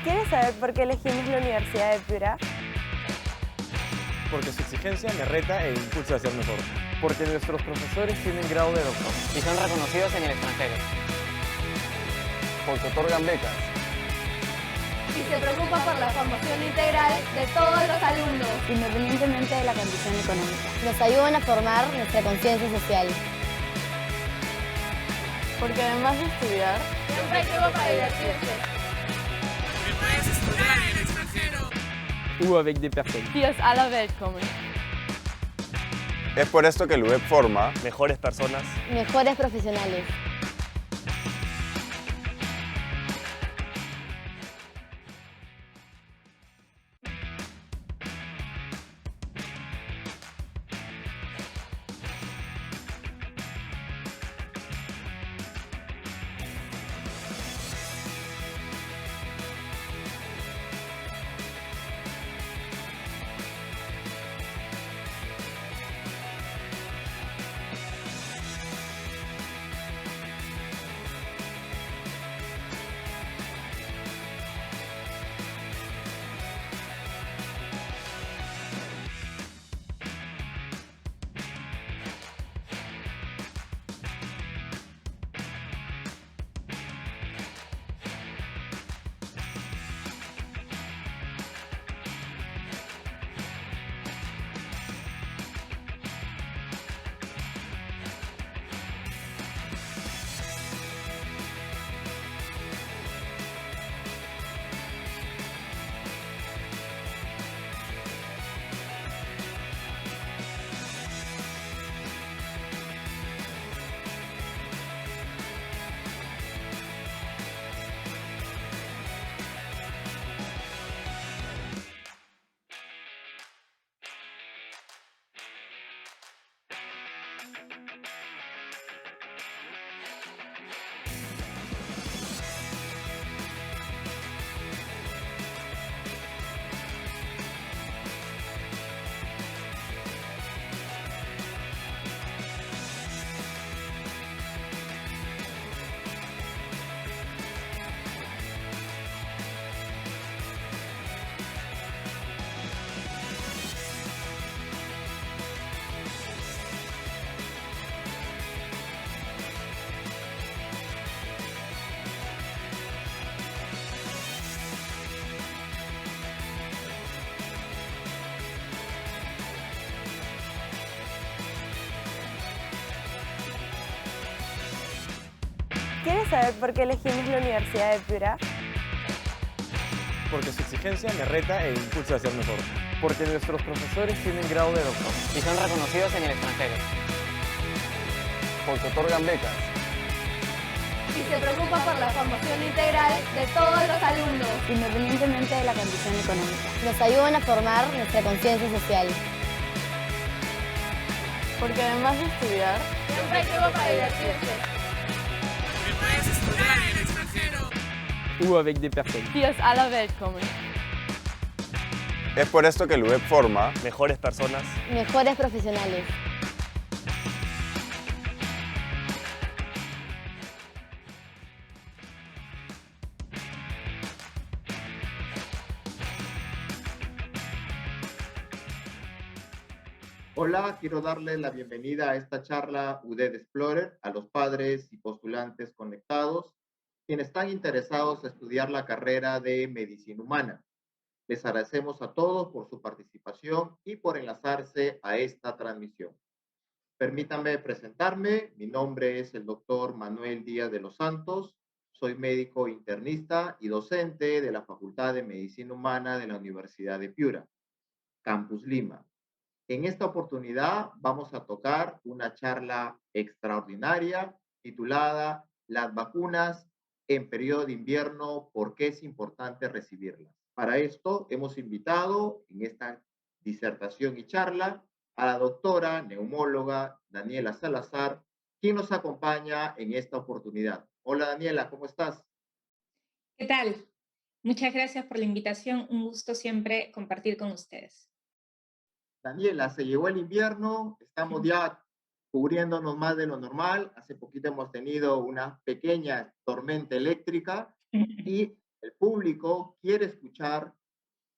¿Quieres saber por qué elegimos la Universidad de Piura? Porque su exigencia me reta e impulsa a ser mejor. Porque nuestros profesores tienen grado de doctor. Y son reconocidos en el extranjero. Porque otorgan becas. Y se preocupa por la formación integral de todos los alumnos, independientemente de la condición económica. Nos ayudan a formar nuestra conciencia social. Porque además de estudiar, siempre hay tiempo para divertirse. Porque puedes estudiar en el extranjero. Ou avec des personnes. die aus aller Welt kommen. Es por esto que el UEP forma Mejores personas. Mejores profesionales. ¿Quieres saber por qué elegimos la Universidad de Piura? Porque su exigencia me reta e impulsa a ser mejor. Porque nuestros profesores tienen grado de doctor. Y son reconocidos en el extranjero. Porque otorgan becas. Y se preocupa por la formación integral de todos los alumnos, Independientemente de la condición económica. Nos ayudan a formar nuestra conciencia social. Porque además de estudiar, siempre hay tiempo para divertirse. Porque puedes estudiar en el extranjero. Ou avec des personnes. die aus aller Welt kommen. Es por esto que el UEP forma Mejores personas. Mejores profesionales. Hola, quiero darle la bienvenida a esta charla UDED Explorer a los padres y postulantes conectados, quienes están interesados en estudiar la carrera de Medicina Humana. Les agradecemos a todos por su participación y por enlazarse a esta transmisión. Permítanme presentarme. Mi nombre es el doctor Manuel Díaz de los Santos. Soy médico internista y docente de la Facultad de Medicina Humana de la Universidad de Piura, Campus Lima. En esta oportunidad vamos a tocar una charla extraordinaria titulada Las vacunas en periodo de invierno, ¿por qué es importante recibirlas? Para esto hemos invitado en esta disertación y charla a la doctora neumóloga Daniela Salazar, quien nos acompaña en esta oportunidad. Hola Daniela, ¿cómo estás? ¿Qué tal? Muchas gracias por la invitación. Un gusto siempre compartir con ustedes. Daniela, se llegó el invierno, estamos ya cubriéndonos más de lo normal. Hace poquito hemos tenido una pequeña tormenta eléctrica y El público quiere escuchar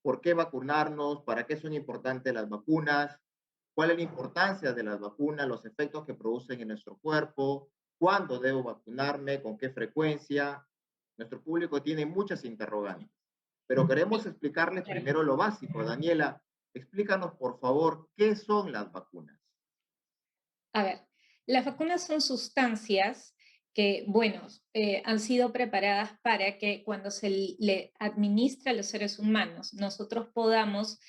por qué vacunarnos, para qué son importantes las vacunas, cuál es la importancia de las vacunas, los efectos que producen en nuestro cuerpo, cuándo debo vacunarme, con qué frecuencia. Nuestro público tiene muchas interrogantes, pero queremos explicarles primero lo básico. Daniela, explícanos por favor qué son las vacunas. A ver, las vacunas son sustancias que, bueno, han sido preparadas para que cuando se le administra a los seres humanos, nosotros podamos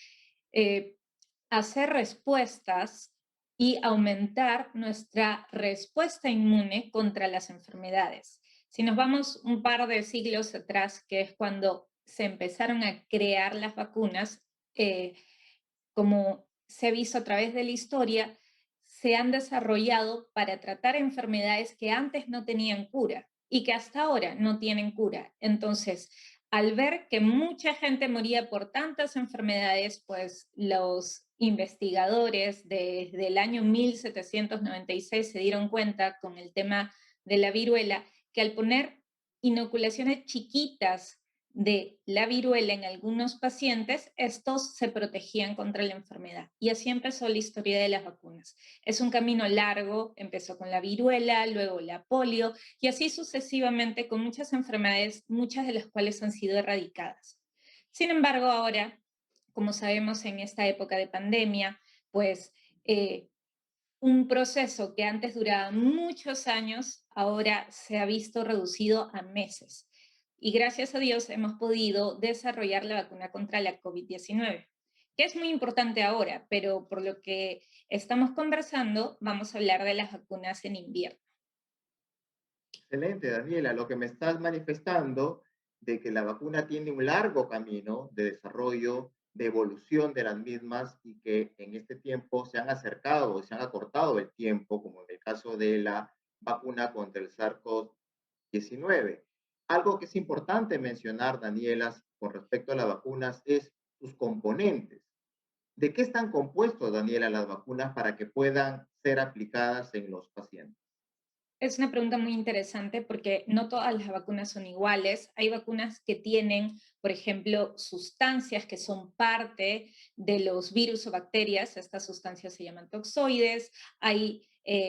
hacer respuestas y aumentar nuestra respuesta inmune contra las enfermedades. Si nos vamos un par de siglos atrás, que es cuando se empezaron a crear las vacunas, como se ha visto a través de la historia, se han desarrollado para tratar enfermedades que antes no tenían cura y que hasta ahora no tienen cura. Entonces, al ver que mucha gente moría por tantas enfermedades, pues los investigadores desde el año 1796 se dieron cuenta con el tema de la viruela, que al poner inoculaciones chiquitas de la viruela en algunos pacientes, estos se protegían contra la enfermedad. Y así empezó la historia de las vacunas. Es un camino largo, empezó con la viruela, luego la polio, y así sucesivamente con muchas enfermedades, muchas de las cuales han sido erradicadas. Sin embargo, ahora, como sabemos en esta época de pandemia, pues un proceso que antes duraba muchos años, ahora se ha visto reducido a meses. Y gracias a Dios hemos podido desarrollar la vacuna contra la COVID-19, que es muy importante ahora, pero por lo que estamos conversando, vamos a hablar de las vacunas en invierno. Excelente, Daniela. Lo que me estás manifestando de que la vacuna tiene un largo camino de desarrollo, de evolución de las mismas y que en este tiempo se han acercado, se han acortado el tiempo, como en el caso de la vacuna contra el SARS-CoV-19. Algo que es importante mencionar, Daniela, con respecto a las vacunas es sus componentes. ¿De qué están compuestos, Daniela, las vacunas para que puedan ser aplicadas en los pacientes? Es una pregunta muy interesante porque no todas las vacunas son iguales. Hay vacunas que tienen, por ejemplo, sustancias que son parte de los virus o bacterias. Estas sustancias se llaman toxoides. Hay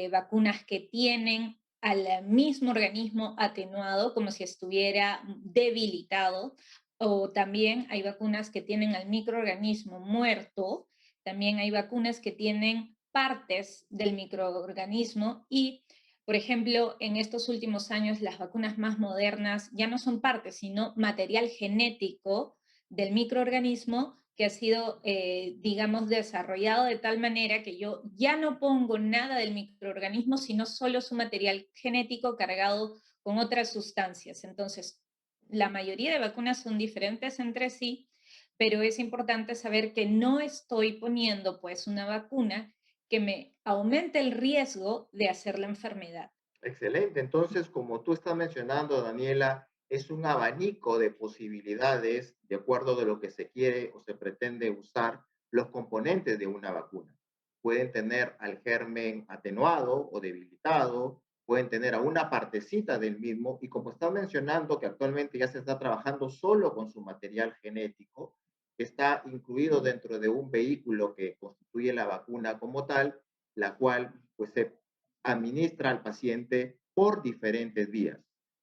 vacunas que tienen al mismo organismo atenuado, como si estuviera debilitado. O también hay vacunas que tienen al microorganismo muerto. También hay vacunas que tienen partes del microorganismo y, por ejemplo, en estos últimos años las vacunas más modernas ya no son partes, sino material genético del microorganismo que ha sido, digamos, desarrollado de tal manera que yo ya no pongo nada del microorganismo, sino solo su material genético cargado con otras sustancias. Entonces, la mayoría de vacunas son diferentes entre sí, pero es importante saber que no estoy poniendo, pues, una vacuna que me aumente el riesgo de hacer la enfermedad. Excelente. Entonces, como tú estás mencionando, Daniela, es un abanico de posibilidades de acuerdo de lo que se quiere o se pretende usar los componentes de una vacuna. Pueden tener al germen atenuado o debilitado, pueden tener a una partecita del mismo y como estás mencionando que actualmente ya se está trabajando solo con su material genético, que está incluido dentro de un vehículo que constituye la vacuna como tal, la cual pues se administra al paciente por diferentes vías.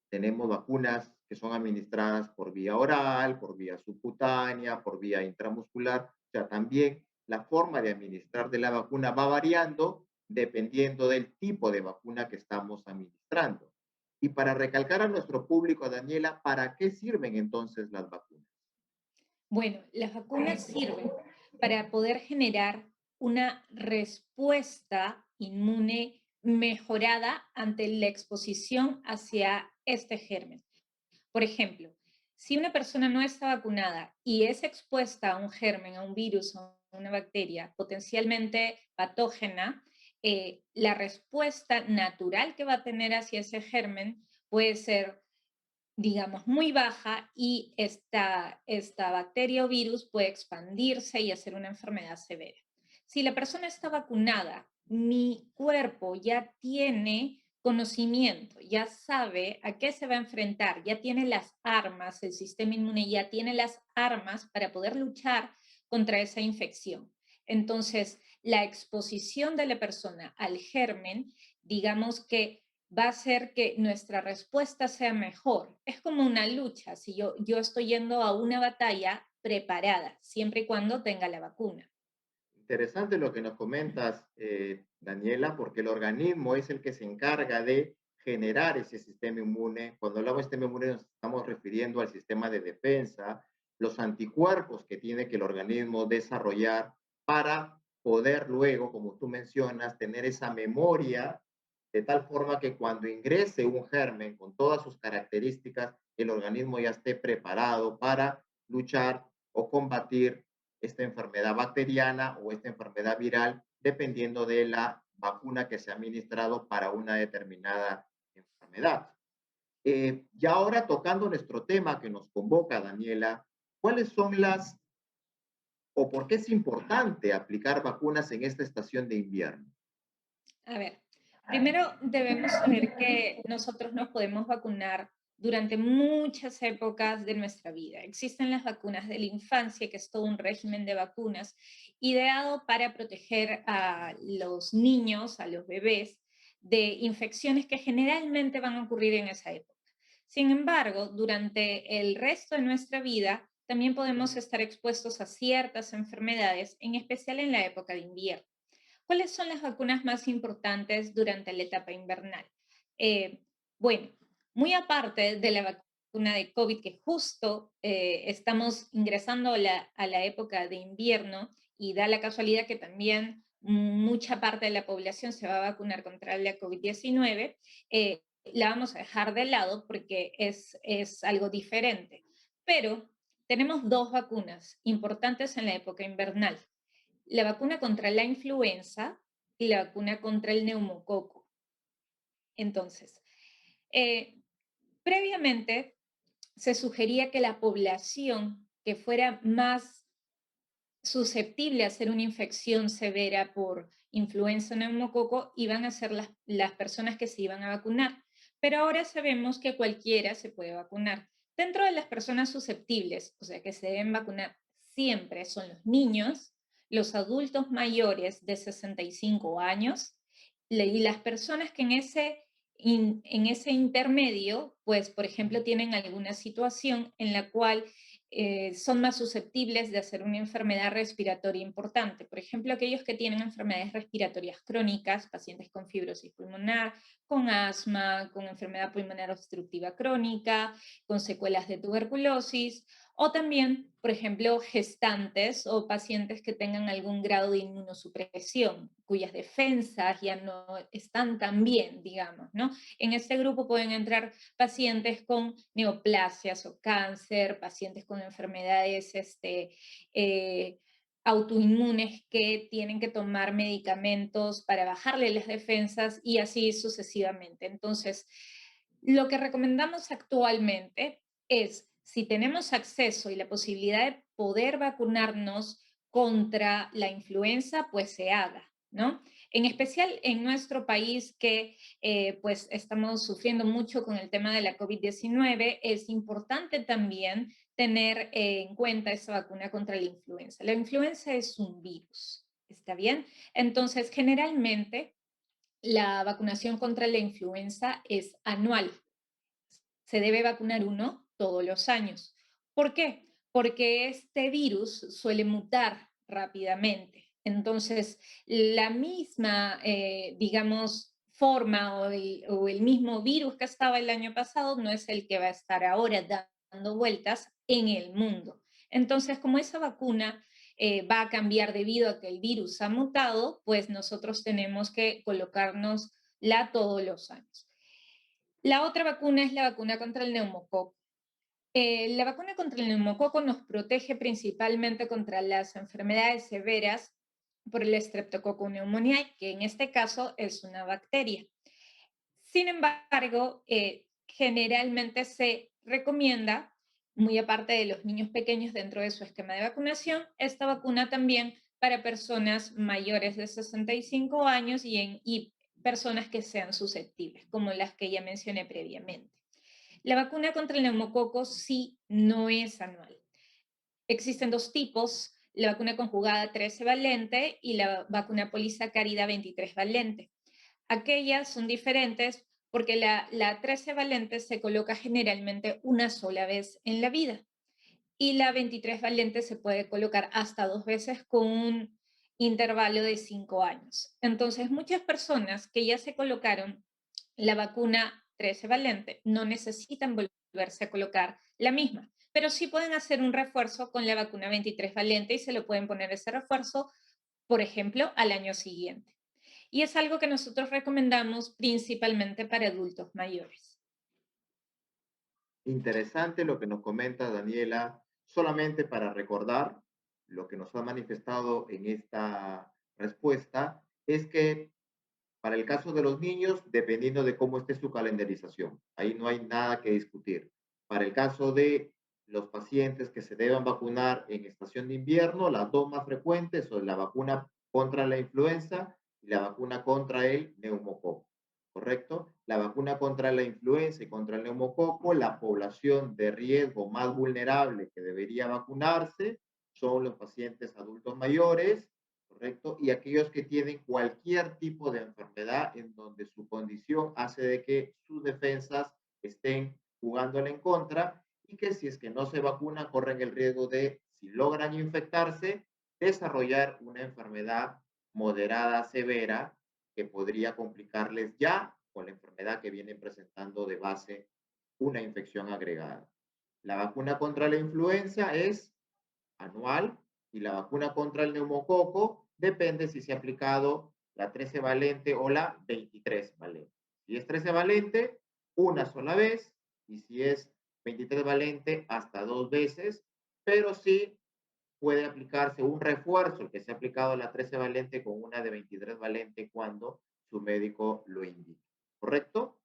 Tenemos vacunas que son administradas por vía oral, por vía subcutánea, por vía intramuscular. O sea, también la forma de administrar de la vacuna va variando dependiendo del tipo de vacuna que estamos administrando. Y para recalcar a nuestro público, Daniela, ¿para qué sirven entonces las vacunas? Bueno, las vacunas sirven para poder generar una respuesta inmune mejorada ante la exposición hacia este germen. Por ejemplo, si una persona no está vacunada y es expuesta a un germen, a un virus o a una bacteria potencialmente patógena, la respuesta natural que va a tener hacia ese germen puede ser, digamos, muy baja y esta bacteria o virus puede expandirse y hacer una enfermedad severa. Si la persona está vacunada, mi cuerpo ya tiene conocimiento, ya sabe a qué se va a enfrentar, ya tiene las armas, el sistema inmune ya tiene las armas para poder luchar contra esa infección. Entonces, la exposición de la persona al germen, digamos que va a hacer que nuestra respuesta sea mejor. Es como una lucha, si yo estoy yendo a una batalla preparada, siempre y cuando tenga la vacuna. Interesante lo que nos comentas, Daniela, porque el organismo es el que se encarga de generar ese sistema inmune. Cuando hablamos de sistema inmune nos estamos refiriendo al sistema de defensa, los anticuerpos que tiene que el organismo desarrollar para poder luego, como tú mencionas, tener esa memoria de tal forma que cuando ingrese un germen con todas sus características, el organismo ya esté preparado para luchar o combatir esta enfermedad bacteriana o esta enfermedad viral, dependiendo de la vacuna que se ha administrado para una determinada enfermedad. Y ahora, tocando nuestro tema que nos convoca, Daniela, ¿cuáles son las o por qué es importante aplicar vacunas en esta estación de invierno? A ver, primero debemos saber que nosotros nos podemos vacunar durante muchas épocas de nuestra vida. Existen las vacunas de la infancia, que es todo un régimen de vacunas ideado para proteger a los niños, a los bebés, de infecciones que generalmente van a ocurrir en esa época. Sin embargo, durante el resto de nuestra vida, también podemos estar expuestos a ciertas enfermedades, en especial en la época de invierno. ¿Cuáles son las vacunas más importantes durante la etapa invernal? Bueno, muy aparte de la vacuna de COVID, que justo estamos ingresando a la época de invierno y da la casualidad que también mucha parte de la población se va a vacunar contra la COVID-19, la vamos a dejar de lado porque es algo diferente. Pero tenemos dos vacunas importantes en la época invernal: la vacuna contra la influenza y la vacuna contra el neumococo. Entonces, previamente se sugería que la población que fuera más susceptible a hacer una infección severa por influenza o neumococo iban a ser las personas que se iban a vacunar. Pero ahora sabemos que cualquiera se puede vacunar. Dentro de las personas susceptibles, o sea, que se deben vacunar siempre, son los niños, los adultos mayores de 65 años y las personas que en ese intermedio, pues, por ejemplo, tienen alguna situación en la cual son más susceptibles de hacer una enfermedad respiratoria importante. Por ejemplo, aquellos que tienen enfermedades respiratorias crónicas, pacientes con fibrosis pulmonar, con asma, con enfermedad pulmonar obstructiva crónica, con secuelas de tuberculosis, o también, por ejemplo, gestantes o pacientes que tengan algún grado de inmunosupresión, cuyas defensas ya no están tan bien, digamos, ¿no? En este grupo pueden entrar pacientes con neoplasias o cáncer, pacientes con enfermedades autoinmunes que tienen que tomar medicamentos para bajarle las defensas y así sucesivamente. Entonces, lo que recomendamos actualmente es, si tenemos acceso y la posibilidad de poder vacunarnos contra la influenza, pues se haga, ¿no? En especial en nuestro país que pues estamos sufriendo mucho con el tema de la COVID-19, es importante también tener en cuenta esa vacuna contra la influenza. La influenza es un virus, ¿está bien? Entonces, generalmente, la vacunación contra la influenza es anual. Se debe vacunar uno todos los años. ¿Por qué? Porque este virus suele mutar rápidamente. Entonces, la misma, digamos, forma o el mismo virus que estaba el año pasado no es el que va a estar ahora dando vueltas en el mundo. Entonces, como esa vacuna va a cambiar debido a que el virus ha mutado, pues nosotros tenemos que colocárnosla todos los años. La otra vacuna es la vacuna contra el neumococo. La vacuna contra el neumococo nos protege principalmente contra las enfermedades severas por el Streptococcus pneumoniae, que en este caso es una bacteria. Sin embargo, generalmente se recomienda, muy aparte de los niños pequeños dentro de su esquema de vacunación, esta vacuna también para personas mayores de 65 años y personas que sean susceptibles, como las que ya mencioné previamente. La vacuna contra el neumococo sí no es anual. Existen dos tipos, la vacuna conjugada 13 valente y la vacuna polisacárida 23 valente. Aquellas son diferentes porque la 13 valente se coloca generalmente una sola vez en la vida y la 23 valente se puede colocar hasta 2 veces con un intervalo de 5 años. Entonces, muchas personas que ya se colocaron la vacuna 13 valente no necesitan volverse a colocar la misma, pero sí pueden hacer un refuerzo con la vacuna 23 valente y se lo pueden poner ese refuerzo, por ejemplo, al año siguiente. Y es algo que nosotros recomendamos principalmente para adultos mayores. Interesante lo que nos comenta Daniela. Solamente para recordar lo que nos ha manifestado en esta respuesta, es que para el caso de los niños, dependiendo de cómo esté su calendarización, ahí no hay nada que discutir. Para el caso de los pacientes que se deban vacunar en estación de invierno, las dos más frecuentes son la vacuna contra la influenza y la vacuna contra el neumococo, ¿correcto? La vacuna contra la influenza y contra el neumococo, la población de riesgo más vulnerable que debería vacunarse son los pacientes adultos mayores, ¿correcto? Y aquellos que tienen cualquier tipo de enfermedad en donde su condición hace de que sus defensas estén jugándole en contra y que si es que no se vacunan corren el riesgo de, si logran infectarse, desarrollar una enfermedad moderada, severa, que podría complicarles ya con la enfermedad que vienen presentando de base una infección agregada. La vacuna contra la influenza es anual y la vacuna contra el neumococo depende si se ha aplicado la 13 valente o la 23 valente. Si es 13 valente, una sola vez, y si es 23 valente, hasta 2 veces, pero sí puede aplicarse un refuerzo que se ha aplicado la 13 valente con una de 23 valente cuando su médico lo indique. ¿Correcto?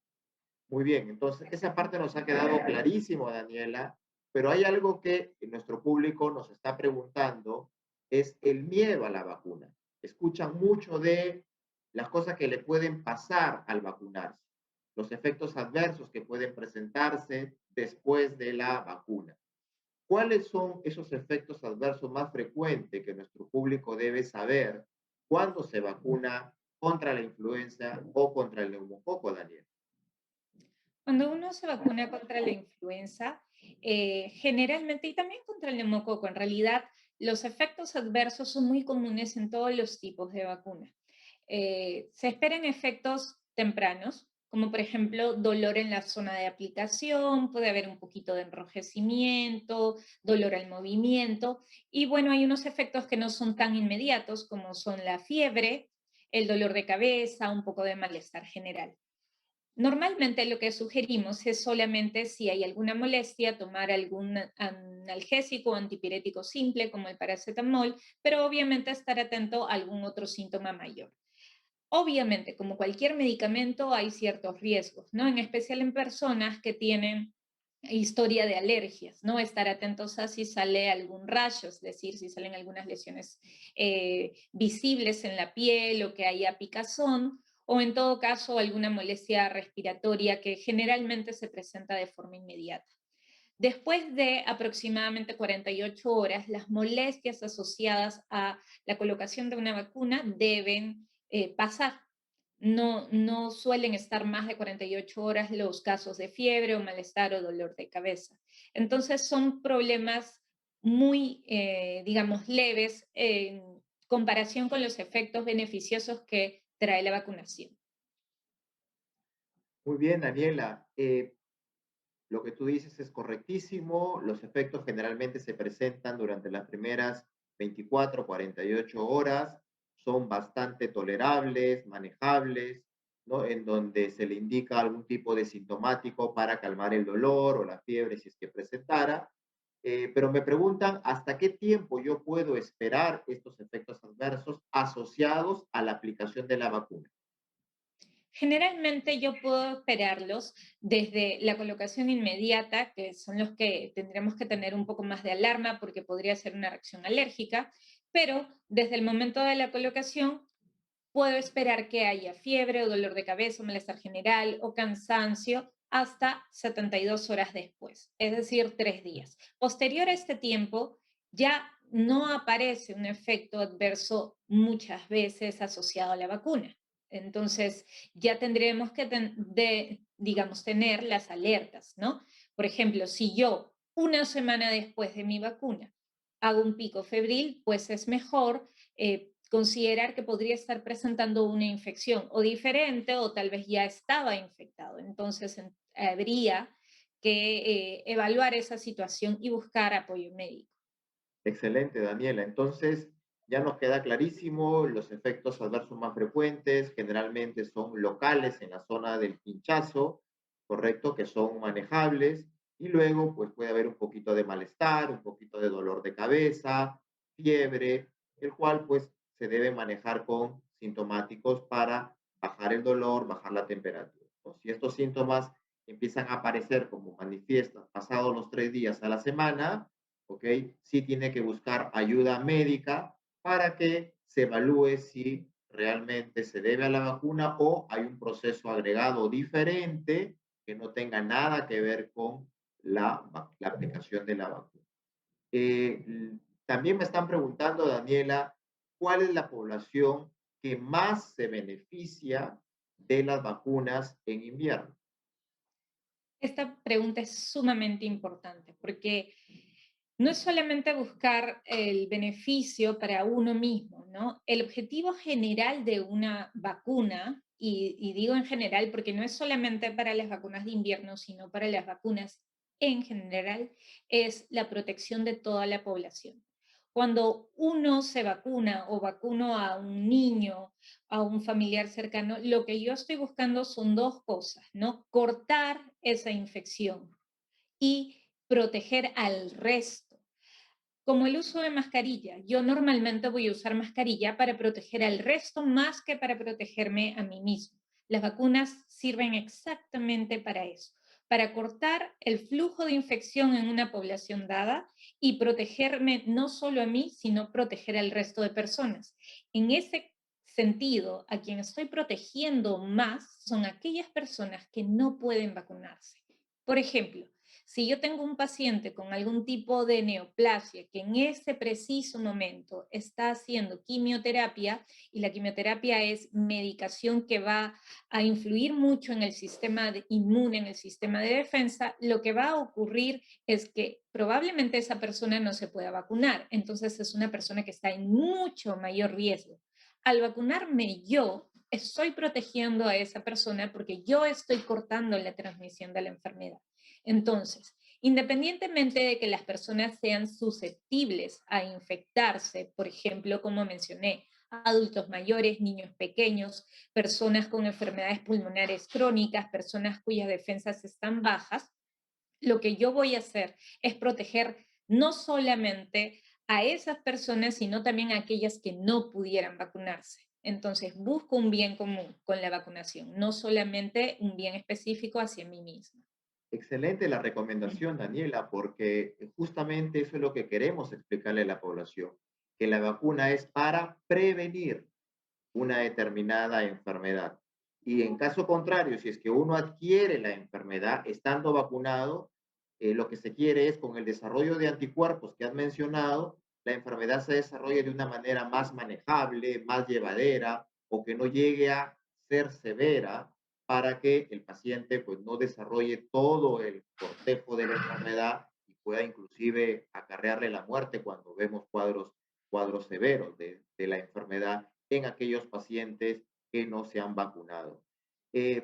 Muy bien, entonces esa parte nos ha quedado clarísimo, Daniela, pero hay algo que nuestro público nos está preguntando, es el miedo a la vacuna. Escuchan mucho de las cosas que le pueden pasar al vacunarse, los efectos adversos que pueden presentarse después de la vacuna. ¿Cuáles son esos efectos adversos más frecuentes que nuestro público debe saber cuando se vacuna contra la influenza o contra el neumococo, Daniel? Cuando uno se vacuna contra la influenza, generalmente, y también contra el neumococo, en realidad los efectos adversos son muy comunes en todos los tipos de vacuna. Se esperan efectos tempranos, como por ejemplo dolor en la zona de aplicación, puede haber un poquito de enrojecimiento, dolor al movimiento, y bueno, hay unos efectos que no son tan inmediatos como son la fiebre, el dolor de cabeza, un poco de malestar general. Normalmente lo que sugerimos es solamente si hay alguna molestia, tomar algún analgésico o antipirético simple como el paracetamol, pero obviamente estar atento a algún otro síntoma mayor. Obviamente, como cualquier medicamento, hay ciertos riesgos, ¿no? En especial en personas que tienen historia de alergias, ¿no? Estar atentos a si sale algún rayo, es decir, si salen algunas lesiones visibles en la piel o que haya picazón, o en todo caso alguna molestia respiratoria que generalmente se presenta de forma inmediata. Después de aproximadamente 48 horas, las molestias asociadas a la colocación de una vacuna deben pasar. No suelen estar más de 48 horas los casos de fiebre o malestar o dolor de cabeza. Entonces son problemas muy, digamos, leves en comparación con los efectos beneficiosos que trae la vacunación. Muy bien, Daniela. Lo que tú dices es correctísimo. Los efectos generalmente se presentan durante las primeras 24, 48 horas. Son bastante tolerables, manejables, ¿no? En donde se le indica algún tipo de sintomático para calmar el dolor o la fiebre si es que presentara. Pero me preguntan hasta qué tiempo yo puedo esperar estos efectos adversos asociados a la aplicación de la vacuna. Generalmente yo puedo esperarlos desde la colocación inmediata, que son los que tendremos que tener un poco más de alarma porque podría ser una reacción alérgica, pero desde el momento de la colocación puedo esperar que haya fiebre o dolor de cabeza, o malestar general o cansancio hasta 72 horas después, es decir, 3 días. Posterior a este tiempo, ya no aparece un efecto adverso muchas veces asociado a la vacuna. Entonces, ya tendremos que, digamos, tener las alertas, ¿no? Por ejemplo, si yo una semana después de mi vacuna hago un pico febril, pues es mejor considerar que podría estar presentando una infección o diferente o tal vez ya estaba infectado. Entonces, habría que evaluar esa situación y buscar apoyo médico. Excelente, Daniela. Entonces, ya nos queda clarísimo, los efectos adversos más frecuentes generalmente son locales en la zona del pinchazo, correcto, que son manejables, y luego pues puede haber un poquito de malestar, un poquito de dolor de cabeza, fiebre, el cual pues se debe manejar con sintomáticos para bajar el dolor, bajar la temperatura. Si estos síntomas empiezan a aparecer como manifiestas pasados los 3 días a la semana, ¿ok? Sí tiene que buscar ayuda médica para que se evalúe si realmente se debe a la vacuna o hay un proceso agregado diferente que no tenga nada que ver con la aplicación de la vacuna. También me están preguntando, Daniela, ¿cuál es la población que más se beneficia de las vacunas en invierno? Esta pregunta es sumamente importante porque no es solamente buscar el beneficio para uno mismo, ¿no? El objetivo general de una vacuna, y digo en general porque no es solamente para las vacunas de invierno, sino para las vacunas en general, es la protección de toda la población. Cuando uno se vacuna o vacuno a un niño, a un familiar cercano, lo que yo estoy buscando son 2 cosas, ¿no? Cortar esa infección y proteger al resto. Como el uso de mascarilla, yo normalmente voy a usar mascarilla para proteger al resto más que para protegerme a mí mismo. Las vacunas sirven exactamente para eso, para cortar el flujo de infección en una población dada y protegerme no solo a mí, sino proteger al resto de personas. En ese sentido, a quien estoy protegiendo más son aquellas personas que no pueden vacunarse. Por ejemplo, si yo tengo un paciente con algún tipo de neoplasia que en ese preciso momento está haciendo quimioterapia, y la quimioterapia es medicación que va a influir mucho en el sistema inmune, en el sistema de defensa, lo que va a ocurrir es que probablemente esa persona no se pueda vacunar. Entonces es una persona que está en mucho mayor riesgo. Al vacunarme yo, estoy protegiendo a esa persona porque yo estoy cortando la transmisión de la enfermedad. Entonces, independientemente de que las personas sean susceptibles a infectarse, por ejemplo, como mencioné, adultos mayores, niños pequeños, personas con enfermedades pulmonares crónicas, personas cuyas defensas están bajas, lo que yo voy a hacer es proteger no solamente a esas personas, sino también a aquellas que no pudieran vacunarse. Entonces, busco un bien común con la vacunación, no solamente un bien específico hacia mí misma. Excelente la recomendación, Daniela, porque justamente eso es lo que queremos explicarle a la población, que la vacuna es para prevenir una determinada enfermedad. Y en caso contrario, si es que uno adquiere la enfermedad estando vacunado, lo que se quiere es con el desarrollo de anticuerpos que has mencionado, la enfermedad se desarrolle de una manera más manejable, más llevadera, o que no llegue a ser severa para que el paciente pues no desarrolle todo el cortejo de la enfermedad y pueda inclusive acarrearle la muerte cuando vemos cuadros severos de la enfermedad en aquellos pacientes que no se han vacunado.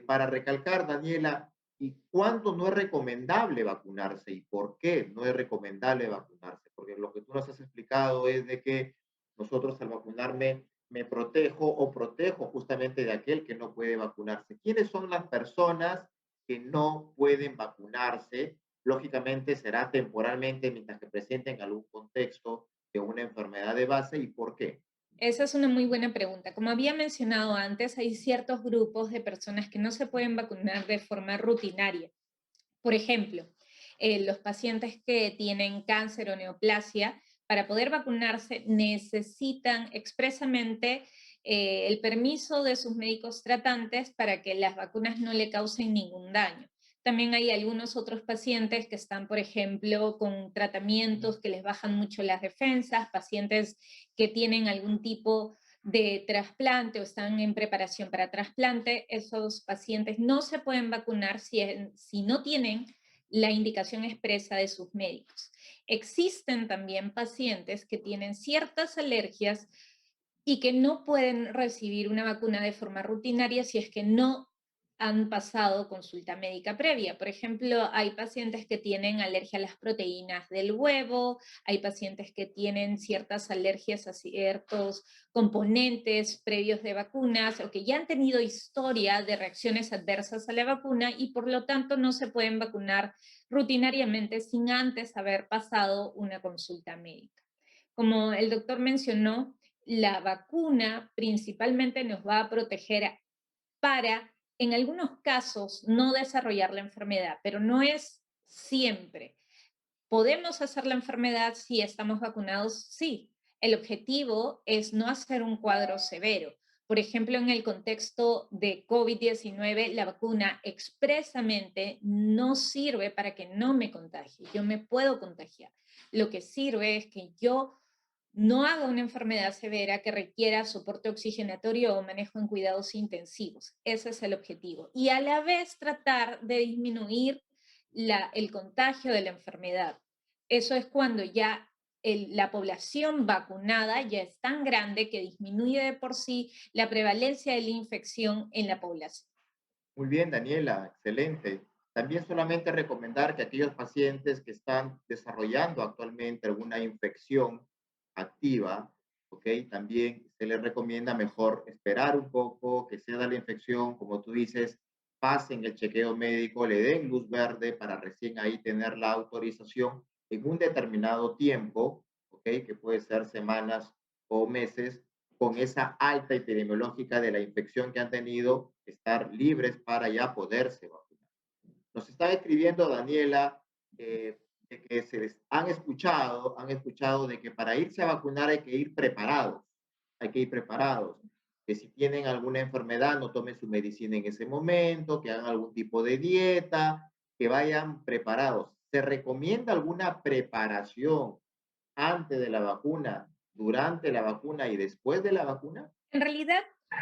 Para recalcar, Daniela, ¿y cuándo no es recomendable vacunarse y por qué no es recomendable vacunarse? Porque lo que tú nos has explicado es de que nosotros al vacunarme me protejo o protejo justamente de aquel que no puede vacunarse. ¿Quiénes son las personas que no pueden vacunarse? Lógicamente será temporalmente mientras que presenten algún contexto de una enfermedad de base y por qué. Esa es una muy buena pregunta. Como había mencionado antes, hay ciertos grupos de personas que no se pueden vacunar de forma rutinaria. Por ejemplo, los pacientes que tienen cáncer o neoplasia, para poder vacunarse necesitan expresamente el permiso de sus médicos tratantes para que las vacunas no le causen ningún daño. También hay algunos otros pacientes que están, por ejemplo, con tratamientos que les bajan mucho las defensas, pacientes que tienen algún tipo de trasplante o están en preparación para trasplante. Esos pacientes no se pueden vacunar si no tienen la indicación expresa de sus médicos. Existen también pacientes que tienen ciertas alergias y que no pueden recibir una vacuna de forma rutinaria si es que no han pasado consulta médica previa. Por ejemplo, hay pacientes que tienen alergia a las proteínas del huevo, hay pacientes que tienen ciertas alergias a ciertos componentes previos de vacunas o que ya han tenido historia de reacciones adversas a la vacuna y por lo tanto no se pueden vacunar rutinariamente sin antes haber pasado una consulta médica. Como el doctor mencionó, la vacuna principalmente nos va a proteger para, en algunos casos, no desarrollar la enfermedad, pero no es siempre. ¿Podemos hacer la enfermedad si estamos vacunados? Sí. El objetivo es no hacer un cuadro severo. Por ejemplo, en el contexto de COVID-19, la vacuna expresamente no sirve para que no me contagie. Yo me puedo contagiar. Lo que sirve es que yo no haga una enfermedad severa que requiera soporte oxigenatorio o manejo en cuidados intensivos. Ese es el objetivo. Y a la vez tratar de disminuir el contagio de la enfermedad. Eso es cuando ya la población vacunada ya es tan grande que disminuye de por sí la prevalencia de la infección en la población. Muy bien, Daniela, excelente. También solamente recomendar que aquellos pacientes que están desarrollando actualmente alguna infección activa, ¿ok? También se les recomienda mejor esperar un poco, que ceda la infección, como tú dices, pasen el chequeo médico, le den luz verde para recién ahí tener la autorización en un determinado tiempo, ¿ok? Que puede ser semanas o meses, con esa alta epidemiológica de la infección que han tenido, estar libres para ya poderse vacunar. Nos está escribiendo Daniela de que se les han escuchado de que para irse a vacunar hay que ir preparados, que si tienen alguna enfermedad no tomen su medicina en ese momento, que hagan algún tipo de dieta, que vayan preparados. ¿Se recomienda alguna preparación antes de la vacuna, durante la vacuna y después de la vacuna? En realidad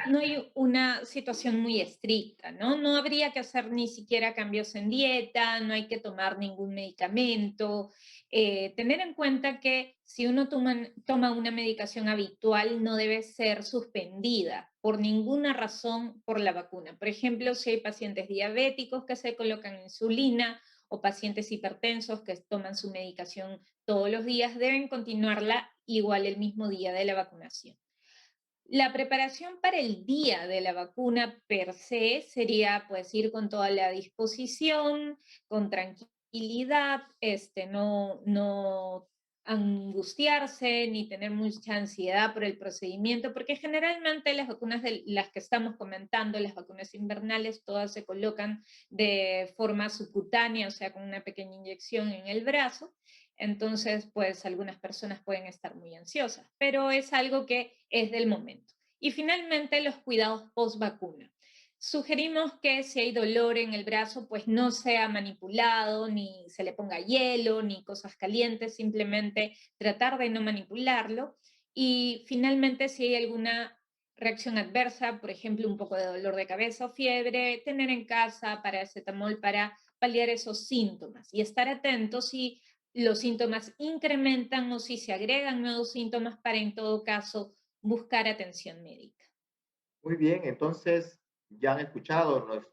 no hay una situación muy estricta, ¿no? No habría que hacer ni siquiera cambios en dieta, no hay que tomar ningún medicamento. Tener en cuenta que si uno toma una medicación habitual no debe ser suspendida por ninguna razón por la vacuna. Por ejemplo, si hay pacientes diabéticos que se colocan insulina o pacientes hipertensos que toman su medicación todos los días, deben continuarla igual el mismo día de la vacunación. La preparación para el día de la vacuna per se sería pues ir con toda la disposición, con tranquilidad, no angustiarse ni tener mucha ansiedad por el procedimiento, porque generalmente las vacunas de las que estamos comentando, las vacunas invernales, todas se colocan de forma subcutánea, o sea, con una pequeña inyección en el brazo. Entonces, pues algunas personas pueden estar muy ansiosas, pero es algo que es del momento. Y finalmente, los cuidados post vacuna. Sugerimos que si hay dolor en el brazo, pues no sea manipulado, ni se le ponga hielo, ni cosas calientes, simplemente tratar de no manipularlo. Y finalmente, si hay alguna reacción adversa, por ejemplo, un poco de dolor de cabeza o fiebre, tener en casa paracetamol para paliar esos síntomas y estar atentos si los síntomas incrementan o si se agregan nuevos síntomas para, en todo caso, buscar atención médica. Muy bien, entonces ya han escuchado las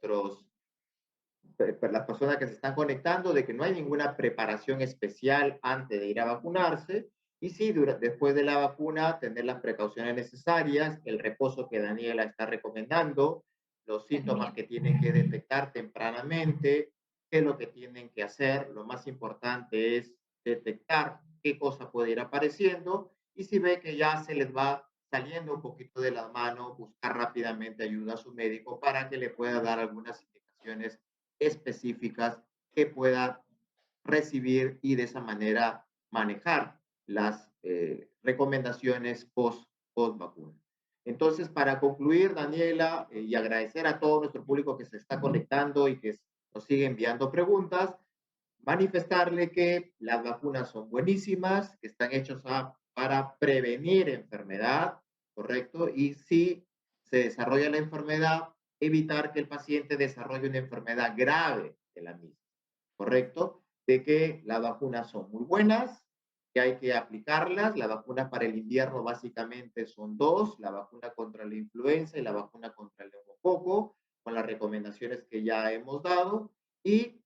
personas que se están conectando de que no hay ninguna preparación especial antes de ir a vacunarse y sí, después de la vacuna tener las precauciones necesarias, el reposo que Daniela está recomendando, los síntomas que tienen que detectar tempranamente, qué es lo que tienen que hacer. Lo más importante es detectar qué cosa puede ir apareciendo y si ve que ya se les va saliendo un poquito de la mano, buscar rápidamente ayuda a su médico para que le pueda dar algunas indicaciones específicas que pueda recibir y de esa manera manejar las recomendaciones post vacuna. Entonces, para concluir, Daniela, y agradecer a todo nuestro público que se está conectando y que nos sigue enviando preguntas, manifestarle que las vacunas son buenísimas, que están hechas para prevenir enfermedad, ¿correcto? Y si se desarrolla la enfermedad, evitar que el paciente desarrolle una enfermedad grave de la misma, ¿correcto? De que las vacunas son muy buenas, que hay que aplicarlas. Las vacunas para el invierno básicamente son dos, la vacuna contra la influenza y la vacuna contra el neumococo, con las recomendaciones que ya hemos dado. Y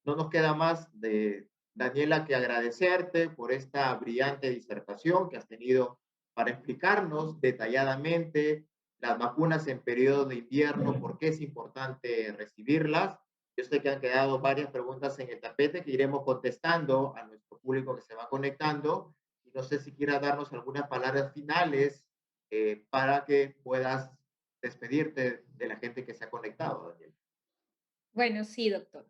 no nos queda más de, Daniela, que agradecerte por esta brillante disertación que has tenido para explicarnos detalladamente las vacunas en periodo de invierno, por qué es importante recibirlas. Yo sé que han quedado varias preguntas en el tapete que iremos contestando a nuestro público que se va conectando. Y no sé si quieras darnos algunas palabras finales para que puedas despedirte de la gente que se ha conectado, Daniela. Bueno, sí, doctor.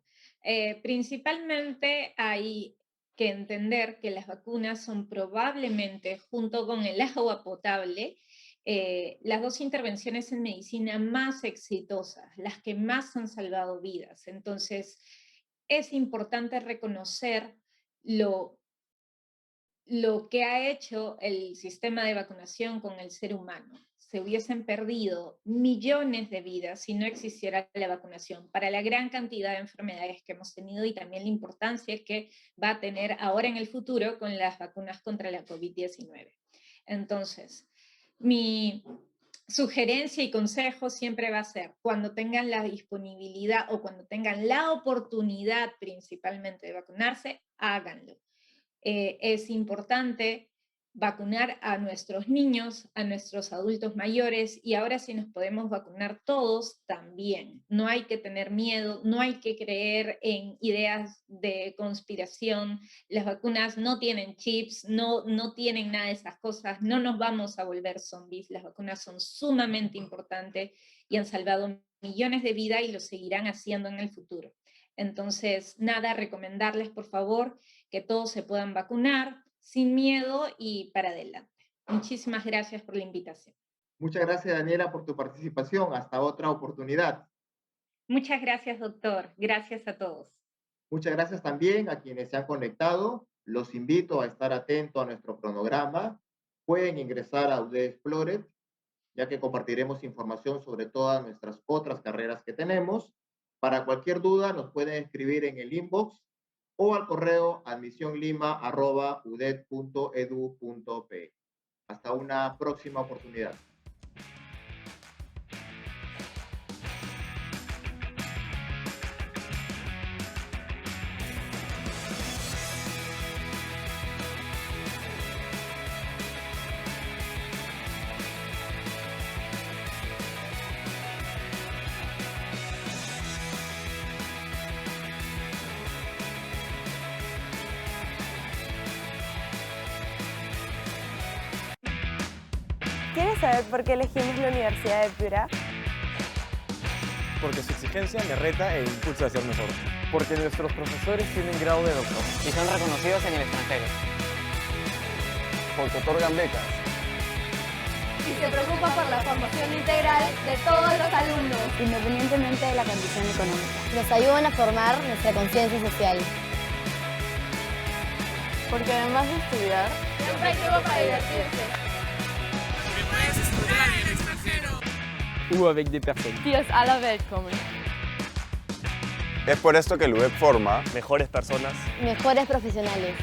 Principalmente hay que entender que las vacunas son probablemente, junto con el agua potable, las dos intervenciones en medicina más exitosas, las que más han salvado vidas. Entonces, es importante reconocer lo que ha hecho el sistema de vacunación con el ser humano. Se hubiesen perdido millones de vidas si no existiera la vacunación para la gran cantidad de enfermedades que hemos tenido y también la importancia que va a tener ahora en el futuro con las vacunas contra la COVID-19. Entonces, mi sugerencia y consejo siempre va a ser, cuando tengan la disponibilidad o cuando tengan la oportunidad principalmente de vacunarse, háganlo. Es importante vacunar a nuestros niños, a nuestros adultos mayores, y ahora si nos podemos vacunar todos, también. No hay que tener miedo, no hay que creer en ideas de conspiración. Las vacunas no tienen chips, no tienen nada de esas cosas, no nos vamos a volver zombies. Las vacunas son sumamente importantes y han salvado millones de vidas y lo seguirán haciendo en el futuro. Entonces, nada, recomendarles, por favor, que todos se puedan vacunar sin miedo y para adelante. Muchísimas gracias por la invitación. Muchas gracias, Daniela, por tu participación. Hasta otra oportunidad. Muchas gracias, doctor. Gracias a todos. Muchas gracias también a quienes se han conectado. Los invito a estar atentos a nuestro cronograma. Pueden ingresar a UD Explorer, ya que compartiremos información sobre todas nuestras otras carreras que tenemos. Para cualquier duda nos pueden escribir en el inbox o al correo admisionlima@uded.edu.pe. Hasta una próxima oportunidad. ¿Quieres saber por qué elegimos la Universidad de Piura? Porque su exigencia me reta e impulsa a ser mejor. Porque nuestros profesores tienen grado de doctor. Y son reconocidos en el extranjero. Porque otorgan becas. Y se preocupa por la formación integral de todos los alumnos, independientemente de la condición económica. Nos ayudan a formar nuestra conciencia social. Porque además de estudiar, siempre hay tiempo para divertirse. Que puedes estudiar en el extranjero. Ou avec des personnes. die aus aller Welt kommen. Es por esto que el UEP forma Mejores personas. Mejores profesionales.